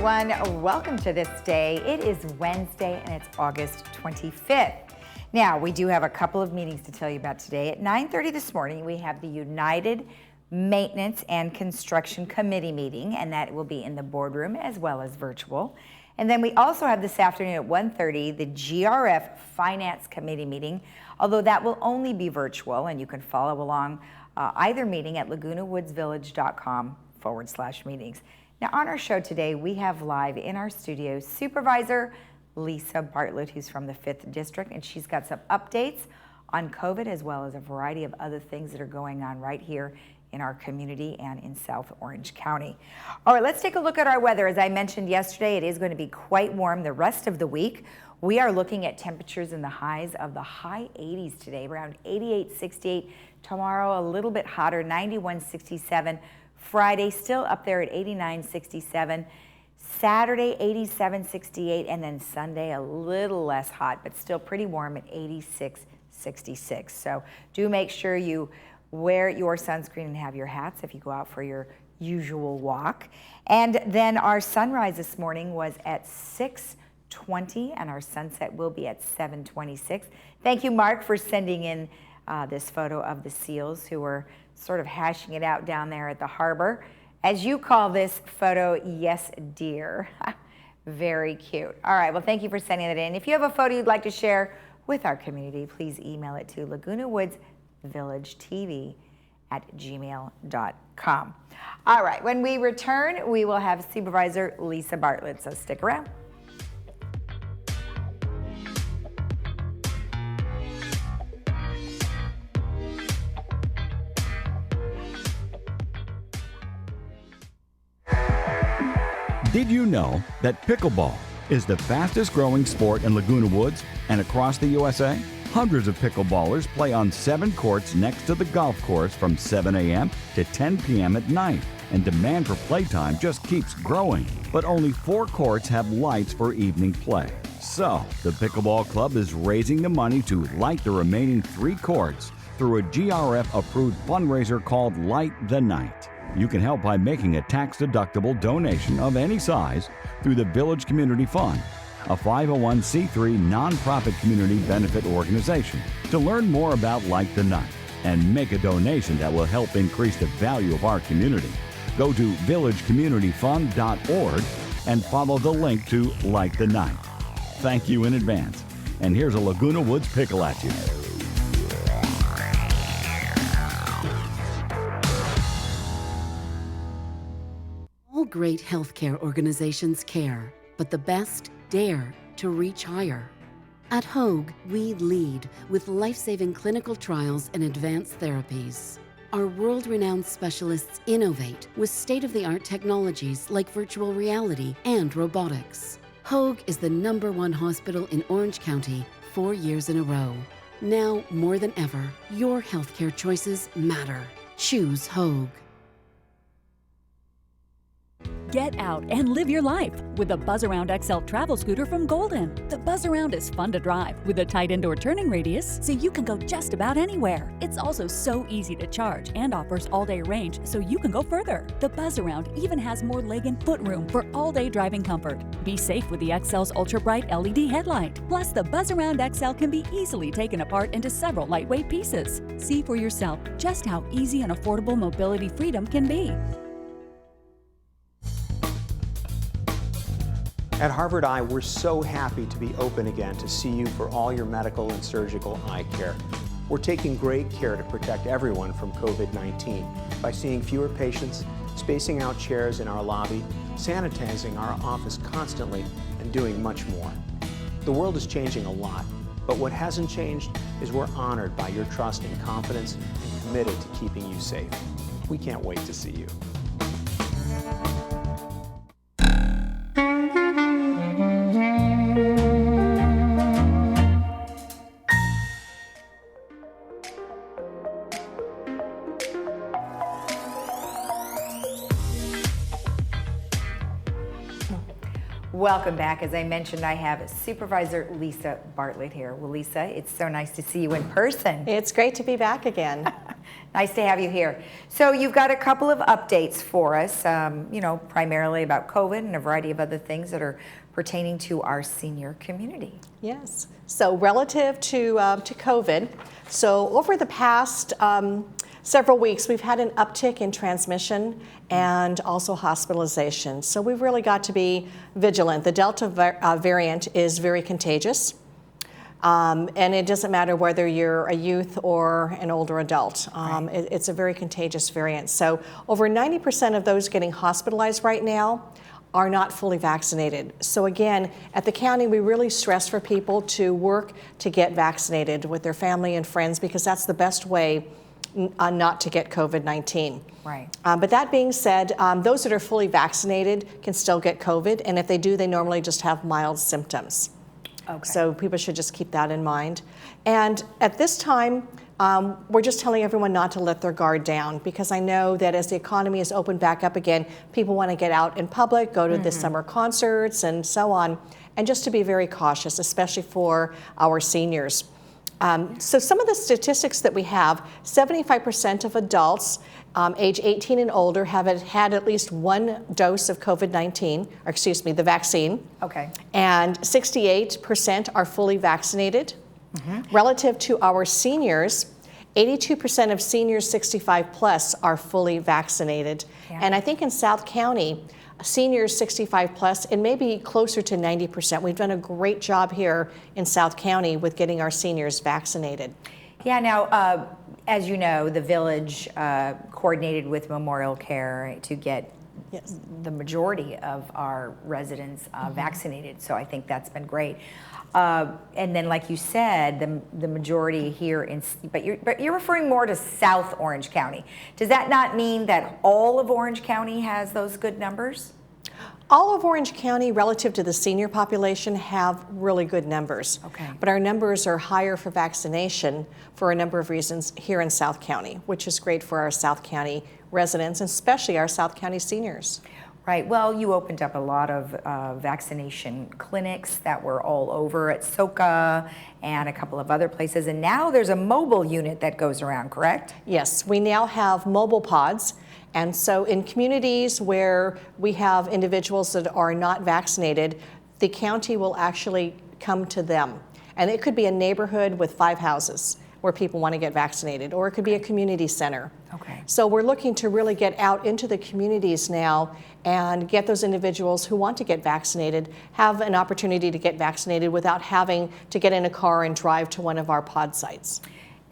everyone. Welcome to This Day. It is Wednesday and it's August 25th. Now, we do have a couple of meetings to tell you about today. At 9:30 this morning, we have the United Maintenance and Construction Committee meeting, and that will be in the boardroom as well as virtual. And then we also have this afternoon at 1:30 the GRF Finance Committee meeting, although that will only be virtual, and you can follow along either meeting at lagunawoodsvillage.com/meetings. Now, on our show today, we have live in our studio Supervisor Lisa Bartlett, who's from the 5th District, and she's got some updates on COVID as well as a variety of other things that are going on right here in our community and in South Orange County. All right, let's take a look at our weather. As I mentioned yesterday, it is going to be quite warm the rest of the week. We are looking at temperatures in the highs of the high 80s today, around 88, 68. Tomorrow, a little bit hotter, 91, 67. Friday, still up there at 89, 67. Saturday, 87, 68. And then Sunday, a little less hot, but still pretty warm at 86, 66. So do make sure you wear your sunscreen and have your hats if you go out for your usual walk. And then our sunrise this morning was at 6:20, and our sunset will be at 7:26. Thank you, Mark, for sending in this photo of the seals who were sort of hashing it out down there at the harbor. As you call this photo, yes, dear. Very cute. All right, well, thank you for sending that in. If you have a photo you'd like to share with our community, please email it to lagunawoodsvillagetv@gmail.com. All right, when we return, we will have Supervisor Lisa Bartlett, so stick around. Did you know that pickleball is the fastest growing sport in Laguna Woods and across the USA? Hundreds of pickleballers play on 7 courts next to the golf course from 7 a.m. to 10 p.m. at night, and demand for playtime just keeps growing. But only 4 courts have lights for evening play. So, the Pickleball Club is raising the money to light the remaining 3 courts through a GRF-approved fundraiser called Light the Night. You can help by making a tax-deductible donation of any size through the Village Community Fund, a 501c3 nonprofit community benefit organization. To learn more about Light the Night and make a donation that will help increase the value of our community, go to villagecommunityfund.org and follow the link to Light the Night. Thank you in advance. And here's a Laguna Woods pickle at you. All great healthcare organizations care, but the best dare to reach higher. At Hoag, we lead with life-saving clinical trials and advanced therapies. Our world-renowned specialists innovate with state-of-the-art technologies like virtual reality and robotics. Hoag is the #1 hospital in Orange County 4 years in a row. Now, more than ever, your healthcare choices matter. Choose Hoag. Get out and live your life with the Buzz Around XL travel scooter from Golden. The Buzz Around is fun to drive with a tight indoor turning radius so you can go just about anywhere. It's also so easy to charge and offers all-day range so you can go further. The Buzz Around even has more leg and foot room for all-day driving comfort. Be safe with the XL's ultra-bright LED headlight. Plus, the Buzz Around XL can be easily taken apart into several lightweight pieces. See for yourself just how easy and affordable mobility freedom can be. At Harvard Eye, we're so happy to be open again to see you for all your medical and surgical eye care. We're taking great care to protect everyone from COVID-19 by seeing fewer patients, spacing out chairs in our lobby, sanitizing our office constantly, and doing much more. The world is changing a lot, but what hasn't changed is we're honored by your trust and confidence and committed to keeping you safe. We can't wait to see you. Welcome back. As I mentioned, I have Supervisor Lisa Bartlett here. Well, Lisa, it's so nice to see you in person. It's great to be back again. Nice to have you here. So you've got a couple of updates for us, primarily about COVID and a variety of other things that are pertaining to our senior community. Yes. So relative to COVID, so over the past several weeks, we've had an uptick in transmission and also hospitalization. So we've really got to be vigilant. The Delta variant is very contagious. And it doesn't matter whether you're a youth or an older adult. It's a very contagious variant. So over 90% of those getting hospitalized right now are not fully vaccinated. So again, at the county, we really stress for people to work to get vaccinated with their family and friends, because that's the best way not to get COVID-19. Right. But that being said, those that are fully vaccinated can still get COVID, and if they do, they normally just have mild symptoms. Okay. So people should just keep that in mind. And at this time, we're just telling everyone not to let their guard down, because I know that as the economy is opened back up again, people want to get out in public, go to the summer concerts and so on, and just to be very cautious, especially for our seniors. So some of the statistics that we have, 75% of adults age 18 and older have had at least one dose of COVID-19, or excuse me, the vaccine. Okay. And 68% are fully vaccinated. Relative to our seniors, 82% of seniors 65 plus are fully vaccinated. Yeah. And I think in South County, seniors 65 plus, it may be closer to 90%. We've done a great job here in South County with getting our seniors vaccinated. Yeah, now, as you know, the village coordinated with Memorial Care to get the majority of our residents vaccinated, so I think that's been great. And then, like you said, the majority here but you're referring more to South Orange County. Does that not mean that all of Orange County has those good numbers? All of Orange County, relative to the senior population, have really good numbers. Okay. But our numbers are higher for vaccination for a number of reasons here in South County, which is great for our South County residents, and especially our South County seniors. Right. Well, you opened up a lot of vaccination clinics that were all over at SoCa and a couple of other places. And now there's a mobile unit that goes around, correct? Yes, we now have mobile pods. And so in communities where we have individuals that are not vaccinated, the county will actually come to them. And it could be a neighborhood with 5 houses where people want to get vaccinated, or it could be a community center. Okay. So we're looking to really get out into the communities now and get those individuals who want to get vaccinated, have an opportunity to get vaccinated without having to get in a car and drive to one of our pod sites.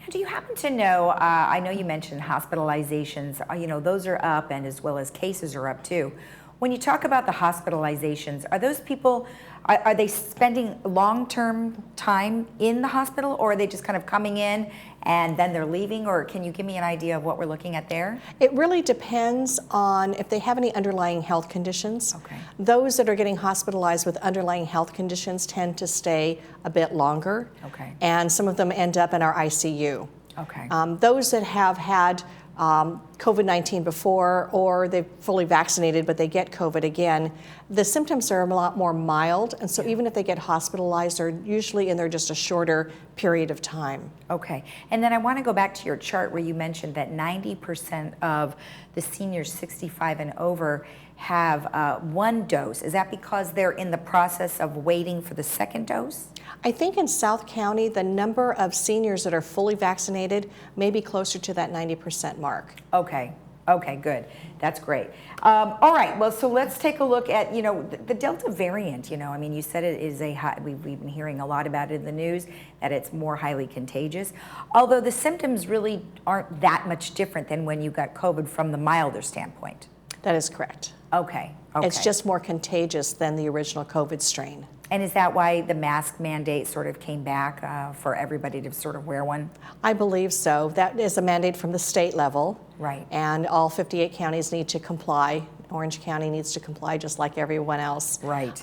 Now, do you happen to know, I know you mentioned hospitalizations, those are up, and as well as cases are up too. When you talk about the hospitalizations, are those people, are they spending long-term time in the hospital, or are they just kind of coming in and then they're leaving, or can you give me an idea of what we're looking at there? It really depends on if they have any underlying health conditions. Okay. Those that are getting hospitalized with underlying health conditions tend to stay a bit longer. Okay. And some of them end up in our ICU. Okay. Those that have had COVID-19 before, or they're fully vaccinated but they get COVID again, the symptoms are a lot more mild, and so even if they get hospitalized, they're usually in there just a shorter period of time. Okay, and then I want to go back to your chart where you mentioned that 90% of the seniors 65 and over have one dose. Is that because they're in the process of waiting for the second dose? I think in South County, the number of seniors that are fully vaccinated may be closer to that 90% mark. Okay. Okay, good. That's great. All right, well, so let's take a look at, the Delta variant. You said it is we've been hearing a lot about it in the news, that it's more highly contagious, although the symptoms really aren't that much different than when you got COVID from the milder standpoint. That is correct. Okay. It's just more contagious than the original COVID strain. And is that why the mask mandate sort of came back for everybody to sort of wear one? I believe so. That is a mandate from the state level. Right. And all 58 counties need to comply. Orange County needs to comply just like everyone else. Right.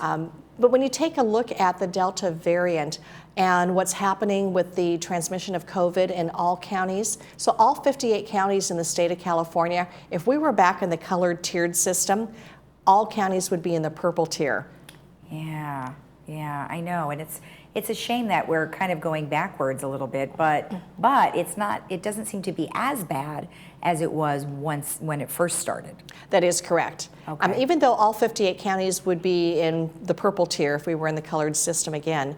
But when you take a look at the Delta variant and what's happening with the transmission of COVID in all counties, so all 58 counties in the state of California, if we were back in the colored tiered system, all counties would be in the purple tier. Yeah, I know, and it's a shame that we're kind of going backwards a little bit, but it's not, it doesn't seem to be as bad as it was when it first started. That is correct. Okay. Even though all 58 counties would be in the purple tier if we were in the colored system again,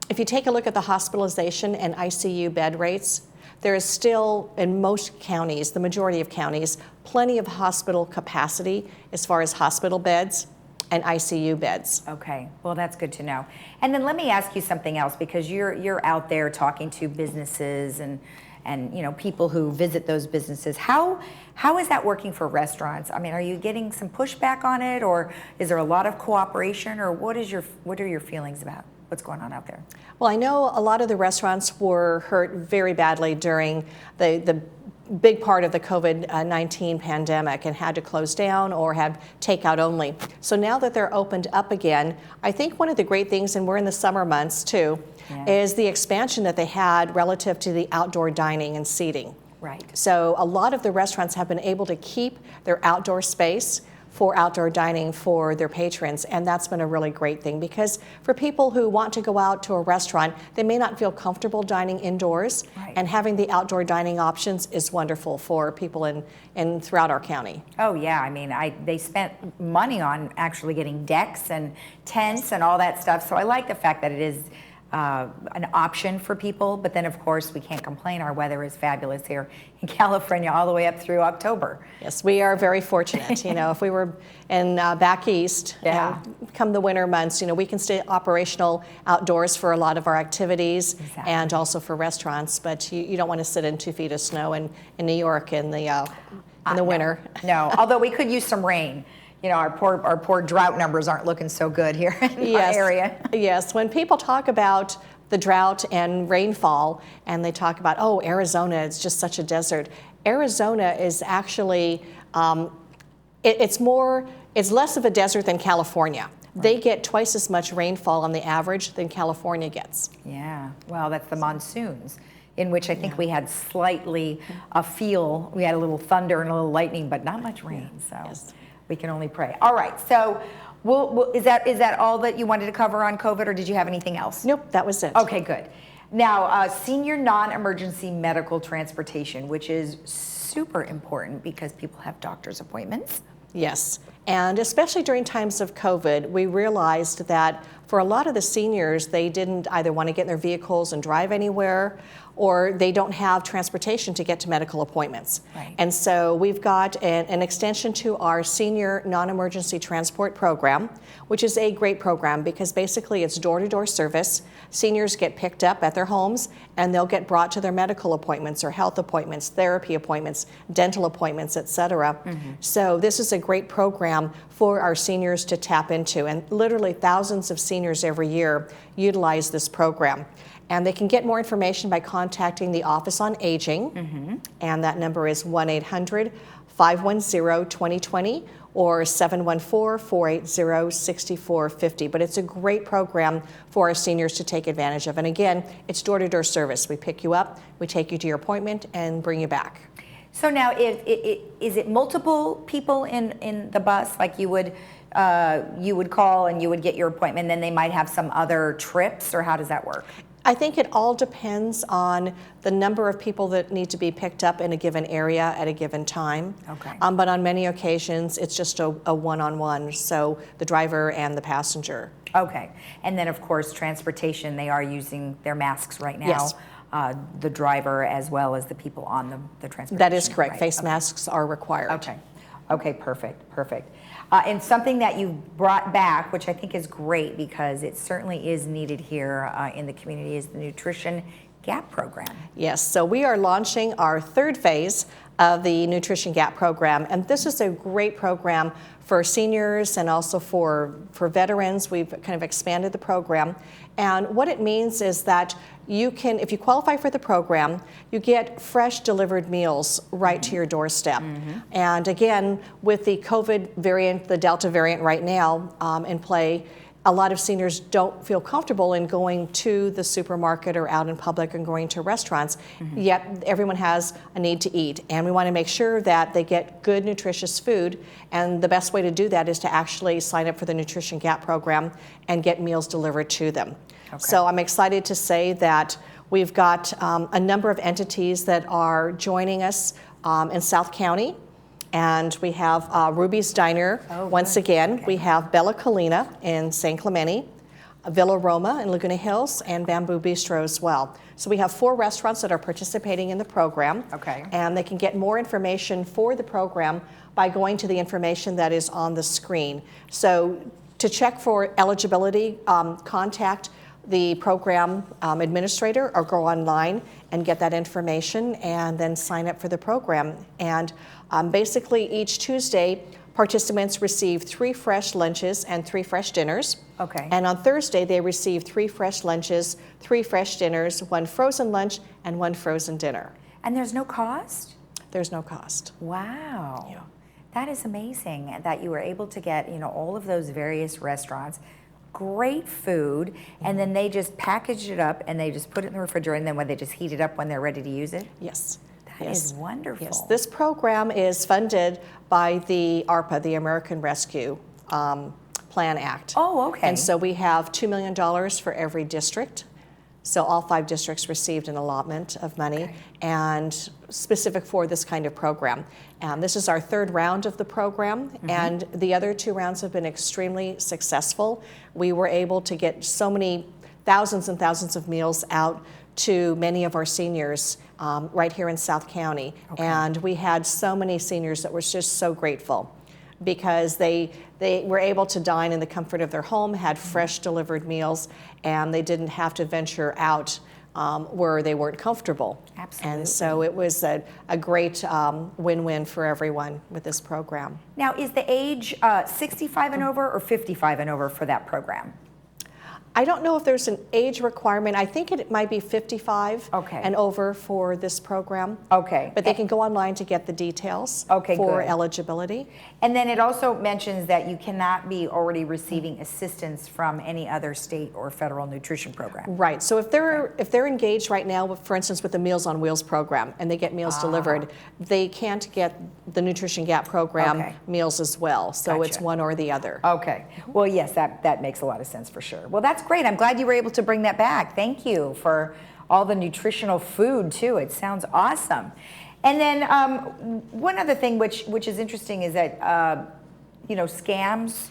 if you take a look at the hospitalization and ICU bed rates, there is still, in most counties, the majority of counties, plenty of hospital capacity as far as hospital beds and ICU beds. Okay, well, that's good to know. And then let me ask you something else, because you're out there talking to businesses and people who visit those businesses. How is that working for restaurants? I mean, are you getting some pushback on it, or is there a lot of cooperation, or what are your feelings about what's going on out there? Well, I know a lot of the restaurants were hurt very badly during the big part of the COVID-19 pandemic and had to close down or have takeout only. So now that they're opened up again, I think one of the great things, and we're in the summer months too, is the expansion that they had relative to the outdoor dining and seating. Right. So a lot of the restaurants have been able to keep their outdoor space for outdoor dining for their patrons, and that's been a really great thing, because for people who want to go out to a restaurant, they may not feel comfortable dining indoors, and having the outdoor dining options is wonderful for people in throughout our county. Oh yeah, I mean, they spent money on actually getting decks and tents and all that stuff, so I like the fact that it is an option for people, but then of course we can't complain. Our weather is fabulous here in California all the way up through October. Yes, we are very fortunate. If we were in back east, come the winter months, we can stay operational outdoors for a lot of our activities and also for restaurants, but you don't want to sit in 2 feet of snow in New York in the winter. No, although we could use some rain. Our poor drought numbers aren't looking so good here in our area. Yes, when people talk about the drought and rainfall, and they talk about, oh, Arizona, it's just such a desert. Arizona is actually, it's less of a desert than California. They get twice as much rainfall on the average than California gets. Yeah, well, that's the monsoons, in which I think we had slightly we had a little thunder and a little lightning, but not much rain, so. We can only pray. All right, so is that all that you wanted to cover on COVID, or did you have anything else? Nope, that was it. Okay, good. Now, senior non-emergency medical transportation, which is super important because people have doctor's appointments. Yes, and especially during times of COVID, we realized that for a lot of the seniors, they didn't either want to get in their vehicles and drive anywhere, or they don't have transportation to get to medical appointments. Right. And so we've got an extension to our senior non-emergency transport program, which is a great program because basically it's door-to-door service. Seniors get picked up at their homes and they'll get brought to their medical appointments or health appointments, therapy appointments, dental appointments, etc. So this is a great program for our seniors to tap into, and literally thousands of seniors every year utilize this program. And they can get more information by contacting the Office on Aging, and that number is 1-800-510-2020 or 714-480-6450. But it's a great program for our seniors to take advantage of. And again, it's door-to-door service. We pick you up, we take you to your appointment, and bring you back. So now, is it multiple people in the bus? Like you would call and you would get your appointment, and then they might have some other trips, or how does that work? I think it all depends on the number of people that need to be picked up in a given area at a given time. Okay. But on many occasions, it's just a one-on-one, so the driver and the passenger. Okay. And then, of course, transportation, they are using their masks right now. Yes. The driver as well as the people on the transportation. That is correct. Right. Face masks are required. Okay. Okay, perfect. And something that you brought back, which I think is great because it certainly is needed here in the community, is the Nutrition Gap Program. Yes, so we are launching our third phase of the Nutrition Gap Program, and this is a great program for seniors and also for veterans. We've kind of expanded the program, and what it means is that you can, if you qualify for the program, you get fresh delivered meals right to your doorstep. And again, with the COVID variant, the Delta variant right now in play, a lot of seniors don't feel comfortable in going to the supermarket or out in public and going to restaurants, yet everyone has a need to eat. And we want to make sure that they get good, nutritious food. And the best way to do that is to actually sign up for the Nutrition Gap Program and get meals delivered to them. So I'm excited to say that we've got a number of entities that are joining us in South County. And we have Ruby's Diner once again. We have Bella Colina in San Clemente, Villa Roma in Laguna Hills, and Bamboo Bistro as well. So we have 4 restaurants that are participating in the program. Okay. And they can get more information for the program by going to the information that is on the screen. So to check for eligibility, contact the program administrator or go online and get that information and then sign up for the program. And basically each Tuesday, participants receive 3 fresh lunches and 3 fresh dinners. Okay. And on Thursday, they receive 3 fresh lunches, 3 fresh dinners, 1 frozen lunch, and 1 frozen dinner. And there's no cost? There's no cost. Wow. Yeah. That is amazing that you were able to get, all of those various restaurants, great food, and then they just packaged it up and they just put it in the refrigerator, and then when they just heat it up when they're ready to use it? Yes. That is wonderful. Yes, this program is funded by the ARPA, the American Rescue Plan Act. Oh, okay. And so we have $2 million for every district. So all 5 districts received an allotment of money and specific for this kind of program. And this is our 3rd round of the program, and the other 2 rounds have been extremely successful. We were able to get so many thousands and thousands of meals out to many of our seniors right here in South County. Okay. And we had so many seniors that were just so grateful because they were able to dine in the comfort of their home, had fresh delivered meals, and they didn't have to venture out where they weren't comfortable. Absolutely. And so it was a great win-win for everyone with this program. Now, is the age 65 and over or 55 and over for that program? I don't know if there's an age requirement. I think it might be 55 Okay. and over for this program. Okay. But they can go online to get the details Okay, for good. eligibility. And then it also mentions that you cannot be already receiving assistance from any other state or federal nutrition program. Right. So if they're engaged right now, for instance, with the Meals on Wheels program, and they get meals delivered, they can't get the Nutrition Gap program Okay. meals as well. So it's Gotcha. one or the other. Okay. Well, yes, that makes a lot of sense for sure. Well, that's great. I'm glad you were able to bring that back. Thank you for all the nutritional food too. It sounds awesome. And then one other thing which is interesting is that scams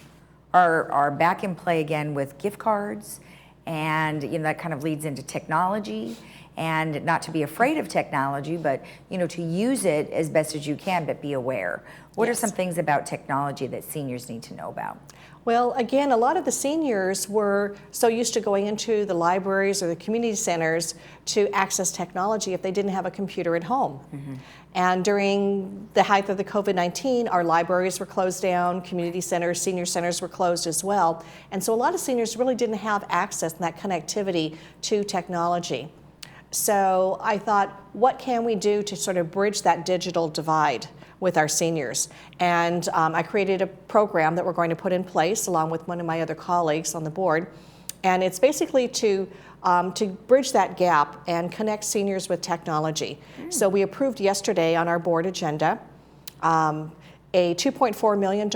are back in play again with gift cards, and that kind of leads into technology. And not to be afraid of technology, but to use it as best as you can, but be aware. What are Yes. some things about technology that seniors need to know about? Well, again, a lot of the seniors were so used to going into the libraries or the community centers to access technology if they didn't have a computer at home. And during the height of the COVID-19, our libraries were closed down, community centers, senior centers were closed as well. And so a lot of seniors really didn't have access and that connectivity to technology. So I thought, what can we do to sort of bridge that digital divide with our seniors? And I created a program that we're going to put in place along with one of my other colleagues on the board. And it's basically to bridge that gap and connect seniors with technology. So we approved yesterday on our board agenda a $2.4 million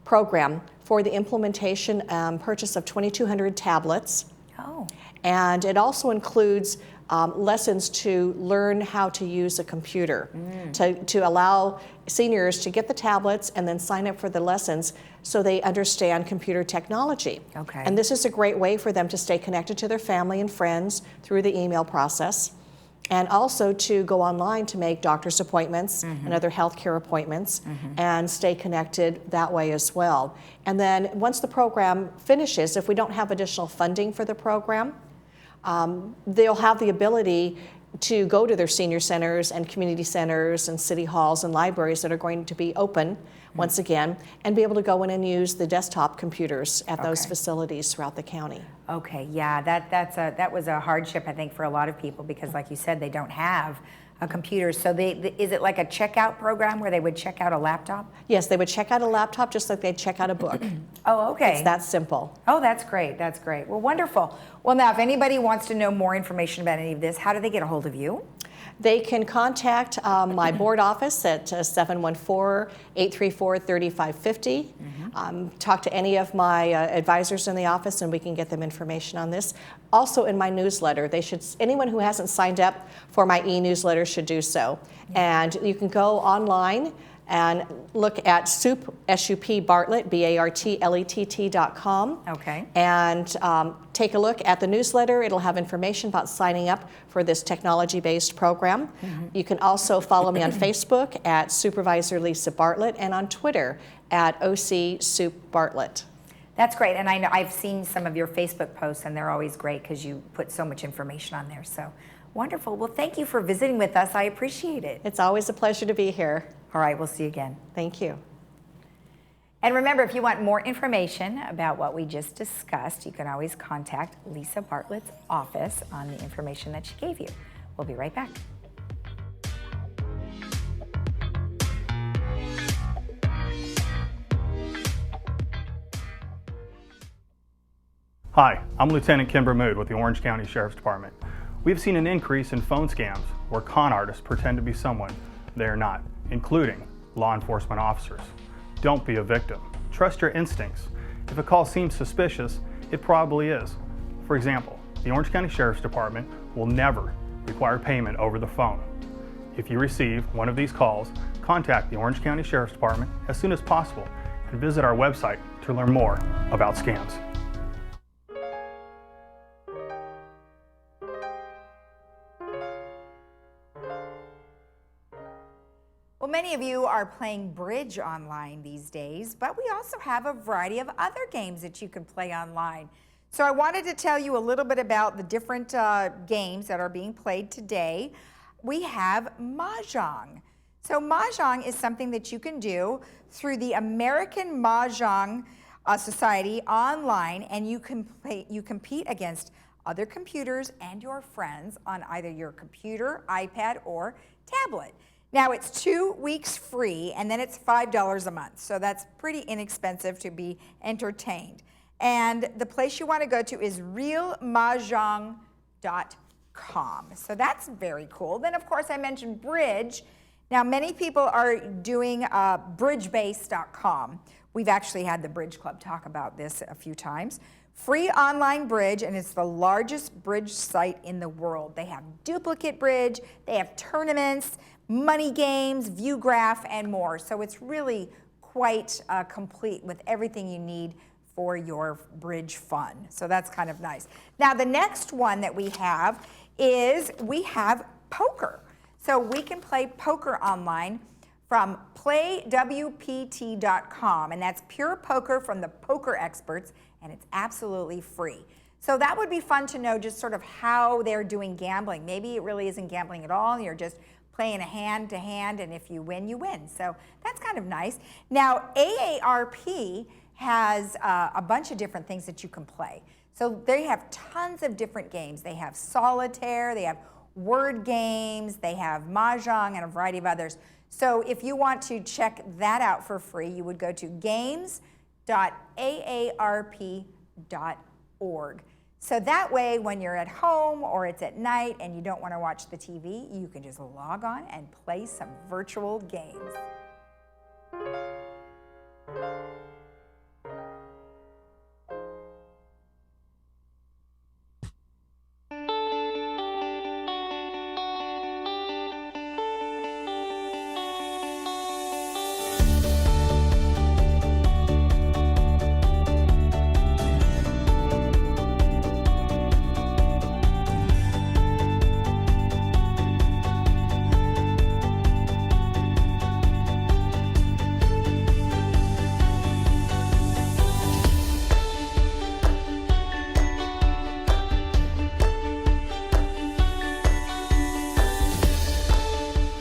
program for the implementation purchase of 2,200 tablets. Oh. And it also includes lessons to learn how to use a computer, to allow seniors to get the tablets and then sign up for the lessons so they understand computer technology. Okay. And this is a great way for them to stay connected to their family and friends through the email process, and also to go online to make doctor's appointments and other healthcare appointments and stay connected that way as well. And then once the program finishes, if we don't have additional funding for the program, they'll have the ability to go to their senior centers and community centers and city halls and libraries that are going to be open once again, and be able to go in and use the desktop computers at those facilities throughout the county. Okay, yeah, that was a hardship, I think, for a lot of people because, like you said, they don't have a computer. So is it like a checkout program where they would check out a laptop? Yes, they would check out a laptop just like they'd check out a book. Oh, okay. It's that simple. Oh, that's great. That's great. Well, wonderful. Well, now, if anybody wants to know more information about any of this, how do they get a hold of you? They can contact my board office at 714-834-3550. Talk to any of my advisors in the office and we can get them information on this. Also in my newsletter, anyone who hasn't signed up for my e-newsletter should do so. And you can go online and look at SUP Bartlett, BARTLETT.com. Okay. And take a look at the newsletter. It'll have information about signing up for this technology-based program. You can also follow me on Facebook at Supervisor Lisa Bartlett and on Twitter at OC Sup Bartlett. That's great, and I know I've seen some of your Facebook posts, and they're always great because you put so much information on there. So wonderful. Well, thank you for visiting with us. I appreciate it. It's always a pleasure to be here. All right, we'll see you again. Thank you. And remember, if you want more information about what we just discussed, you can always contact Lisa Bartlett's office on the information that she gave you. We'll be right back. Hi, I'm Lieutenant Kimber Mood with the Orange County Sheriff's Department. We've seen an increase in phone scams where con artists pretend to be someone they are not, including law enforcement officers. Don't be a victim. Trust your instincts. If a call seems suspicious, it probably is. For example, the Orange County Sheriff's Department will never require payment over the phone. If you receive one of these calls, contact the Orange County Sheriff's Department as soon as possible and visit our website to learn more about scams. Well, many of you are playing bridge online these days, but we also have a variety of other games that you can play online. So I wanted to tell you a little bit about the different games that are being played today. We have Mahjong. So Mahjong is something that you can do through the American Mahjong Society online, and you compete against other computers and your friends on either your computer, iPad, or tablet. Now it's 2 weeks free, and then it's $5 a month. So that's pretty inexpensive to be entertained. And the place you want to go to is realmahjong.com. So that's very cool. Then of course I mentioned bridge. Now many people are doing bridgebase.com. We've actually had the Bridge Club talk about this a few times. Free online bridge, and it's the largest bridge site in the world. They have duplicate bridge, they have tournaments, money games, view graph, and more. So it's really quite complete with everything you need for your bridge fun. So that's kind of nice. Now the next one that we have is poker. So we can play poker online from playwpt.com, and that's pure poker from the poker experts, and it's absolutely free. So that would be fun to know just sort of how they're doing gambling. Maybe it really isn't gambling at all, you're just playing a hand to hand, and if you win, you win. So that's kind of nice. Now, AARP has a bunch of different things that you can play. So they have tons of different games. They have solitaire, they have word games, they have Mahjong, and a variety of others. So if you want to check that out for free, you would go to games.aarp.org. So that way, when you're at home or it's at night and you don't want to watch the TV, you can just log on and play some virtual games.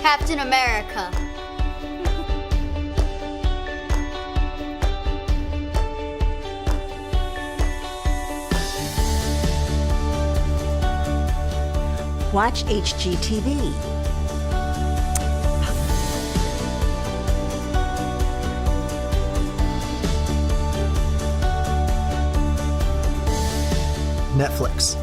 Captain America. Watch HGTV. Netflix.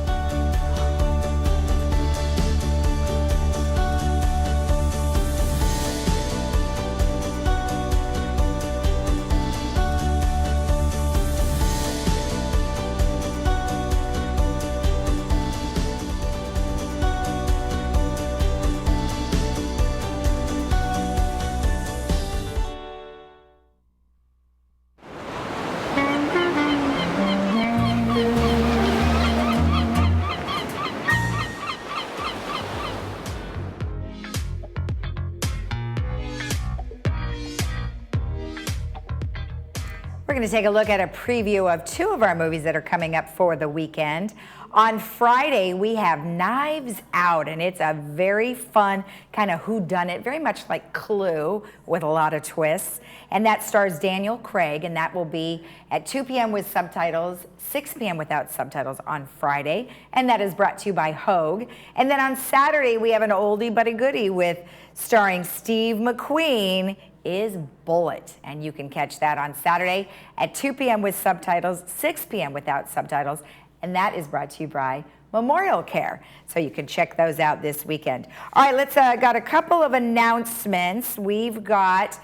going to take a look at a preview of two of our movies that are coming up for the weekend. On Friday, we have Knives Out, and it's a very fun kind of whodunit, very much like Clue with a lot of twists. And that stars Daniel Craig, and that will be at 2 p.m. with subtitles, 6 p.m. without subtitles on Friday, and that is brought to you by Hogue. And then on Saturday, we have an oldie but a goodie with starring Steve McQueen is Bullet, and you can catch that on Saturday at 2 p.m. with subtitles, 6 p.m. without subtitles, and that is brought to you by Memorial Care. So you can check those out this weekend. All right, let's got a couple of announcements. We've got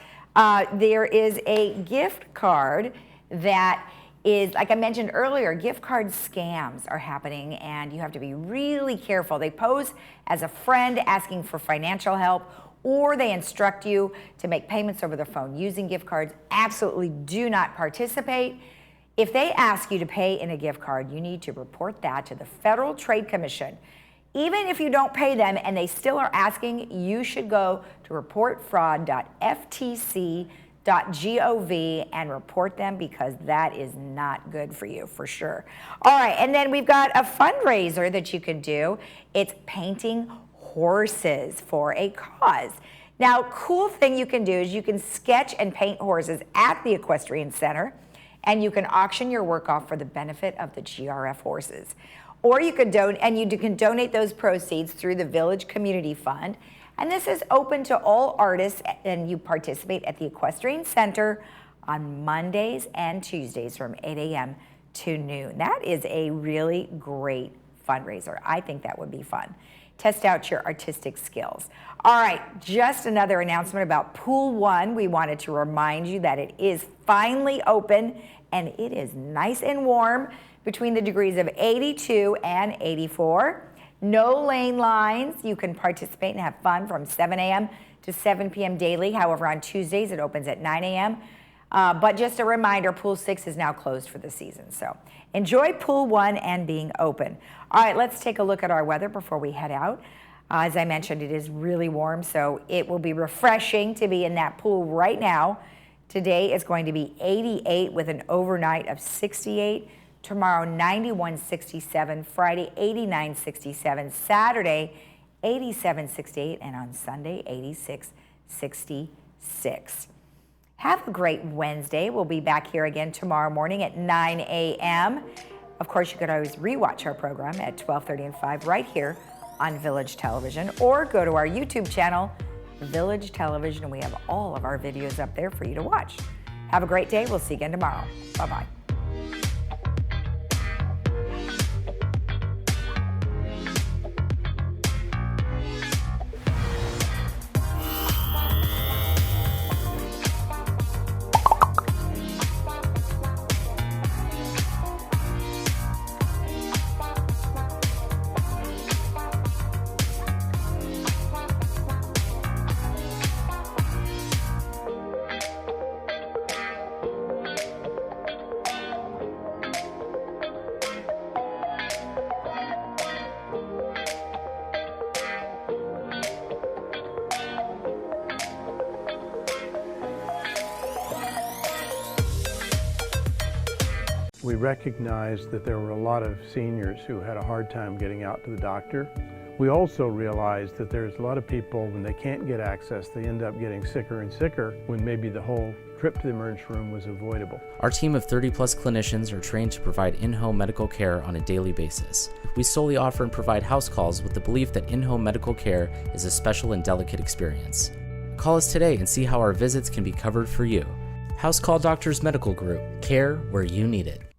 there is a gift card that is, like I mentioned earlier, gift card scams are happening, and you have to be really careful. They pose as a friend asking for financial help, or they instruct you to make payments over the phone using gift cards. Absolutely do not participate. If they ask you to pay in a gift card, you need to report that to the Federal Trade Commission. Even if you don't pay them and they still are asking, you should go to reportfraud.ftc.gov and report them, because that is not good for you, for sure. All right, and then we've got a fundraiser that you can do. It's painting horses for a cause. Now, cool thing you can do is you can sketch and paint horses at the Equestrian Center, and you can auction your work off for the benefit of the GRF horses. Or you could donate those proceeds through the Village Community Fund. And this is open to all artists, and you participate at the Equestrian Center on Mondays and Tuesdays from 8 a.m. to noon. That is a really great fundraiser. I think that would be fun. Test out your artistic skills. All right, just another announcement about Pool 1. We wanted to remind you that it is finally open, and it is nice and warm between the degrees of 82 and 84. No lane lines. You can participate and have fun from 7 a.m. to 7 p.m. daily. However, on Tuesdays, it opens at 9 a.m. But just a reminder, Pool 6 is now closed for the season. So enjoy Pool 1 and being open. All right, let's take a look at our weather before we head out. As I mentioned, it is really warm, so it will be refreshing to be in that pool right now. Today is going to be 88 with an overnight of 68. Tomorrow, 91, 67. Friday, 89, 67. Saturday, 87, 68. And on Sunday, 86, 66. Have a great Wednesday. We'll be back here again tomorrow morning at 9 a.m. Of course, you could always rewatch our program at 12:30 and 5 right here on Village Television, or go to our YouTube channel, Village Television, and we have all of our videos up there for you to watch. Have a great day. We'll see you again tomorrow. Bye-bye. We recognized that there were a lot of seniors who had a hard time getting out to the doctor. We also realized that there's a lot of people, when they can't get access, they end up getting sicker and sicker when maybe the whole trip to the emergency room was avoidable. Our team of 30-plus clinicians are trained to provide in-home medical care on a daily basis. We solely offer and provide house calls with the belief that in-home medical care is a special and delicate experience. Call us today and see how our visits can be covered for you. House Call Doctors Medical Group. Care where you need it.